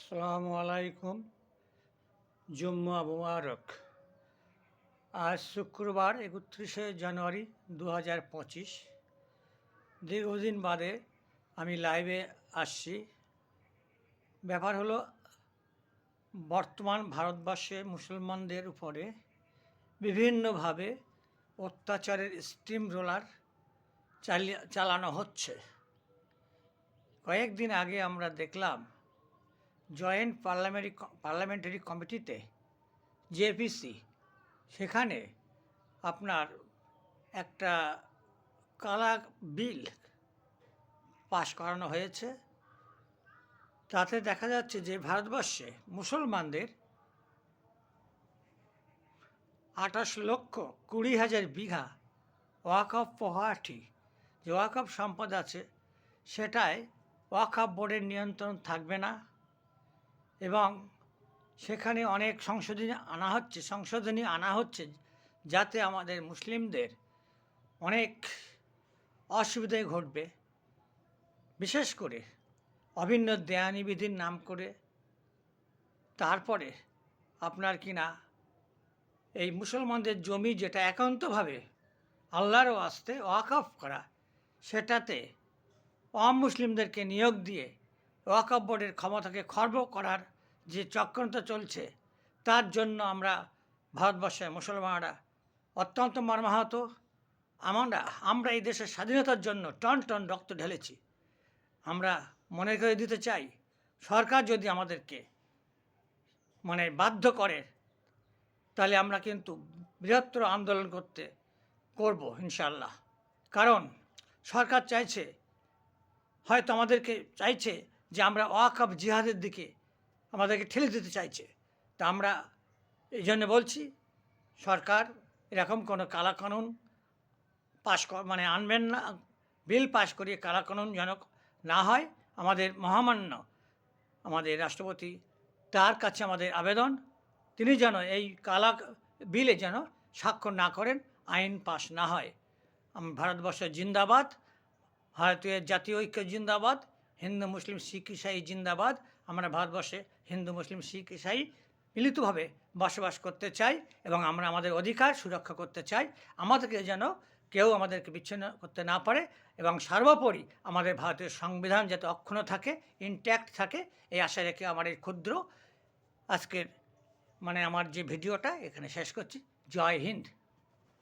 আসসালামু আলাইকুম। জুম্মা মুবারক। আজ শুক্রবার 31শে জানুয়ারি 2025। দীর্ঘদিন বাদে আমি লাইভে আসছি। ব্যাপার হলো, বর্তমান ভারতবর্ষে মুসলমানদের উপরে বিভিন্নভাবে অত্যাচারের স্টিম রোলার চালানো হচ্ছে। কয়েকদিন আগে আমরা দেখলাম জয়েন্ট পার্লামেন্টারি কমিটিতে জেপিসি, সেখানে আপনার একটা কালা বিল পাশ করানো হয়েছে। তাতে দেখা যাচ্ছে যে ভারতবর্ষে মুসলমানদের 28,20,000 বিঘা ওয়াকফ প্রপার্টি, যে ওয়াকফ সম্পদ আছে, সেটায় ওয়াকফ বোর্ডের নিয়ন্ত্রণ থাকবে না এবং সেখানে অনেক সংশোধনী আনা হচ্ছে যাতে আমাদের মুসলিমদের অনেক অসুবিধায় ঘটবে। বিশেষ করে অভিন্ন দেয়ানিবিধির নাম করে তারপরে আপনার কিনা এই মুসলমানদের জমি যেটা একান্তভাবে আল্লাহর ওয়াস্তে ওয়াকফ করা, সেটাতে অমুসলিমদেরকে নিয়োগ দিয়ে ওয়াকফ বোর্ডের ক্ষমতাকে খর্ব করার যে চক্রান্ত চলছে, তার জন্য আমরা ভারতবর্ষের মুসলমানরা অত্যন্ত মর্মাহত। আমরা এই দেশের স্বাধীনতার জন্য টন টন রক্ত ঢেলেছি। আমরা মনে করে দিতে চাই, সরকার যদি আমাদেরকে বাধ্য করে, তাহলে আমরা কিন্তু বৃহত্তর আন্দোলন করব ইনশাআল্লাহ। কারণ সরকার হয়তো আমাদেরকে চাইছে যে আমরা ওয়াকফ জিহাদের দিকে আমাদেরকে ঠেলে দিতে চাইছে। তা আমরা এই জন্য বলছি, সরকার এরকম কোনো কালাকানুন আনবেন না, বিল পাশ করিয়ে কালাকানুন যেন না হয়। আমাদের মহামান্য আমাদের রাষ্ট্রপতি, তার কাছে আমাদের আবেদন, তিনি যেন এই বিলে যেন স্বাক্ষর না করেন, আইন পাশ না হয়। ভারতবর্ষ জিন্দাবাদ, ভারতীয় জাতীয় ঐক্য জিন্দাবাদ, হিন্দু মুসলিম শিখ ইসাই জিন্দাবাদ। আমরা ভারতবর্ষে হিন্দু মুসলিম শিখ ইসাই মিলিতভাবে বসবাস করতে চাই এবং আমরা আমাদের অধিকার সুরক্ষা করতে চাই। আমাদেরকে যেন কেউ আমাদেরকে বিচ্ছিন্ন করতে না পারে এবং সর্বোপরি আমাদের ভারতীয় সংবিধান যাতে অক্ষুণ্ণ থাকে, ইনট্যাক্ট থাকে, এই আশা রেখে আমার এই ক্ষুদ্র আজকের আমার যে ভিডিওটা এখানে শেষ করছি। জয় হিন্দ।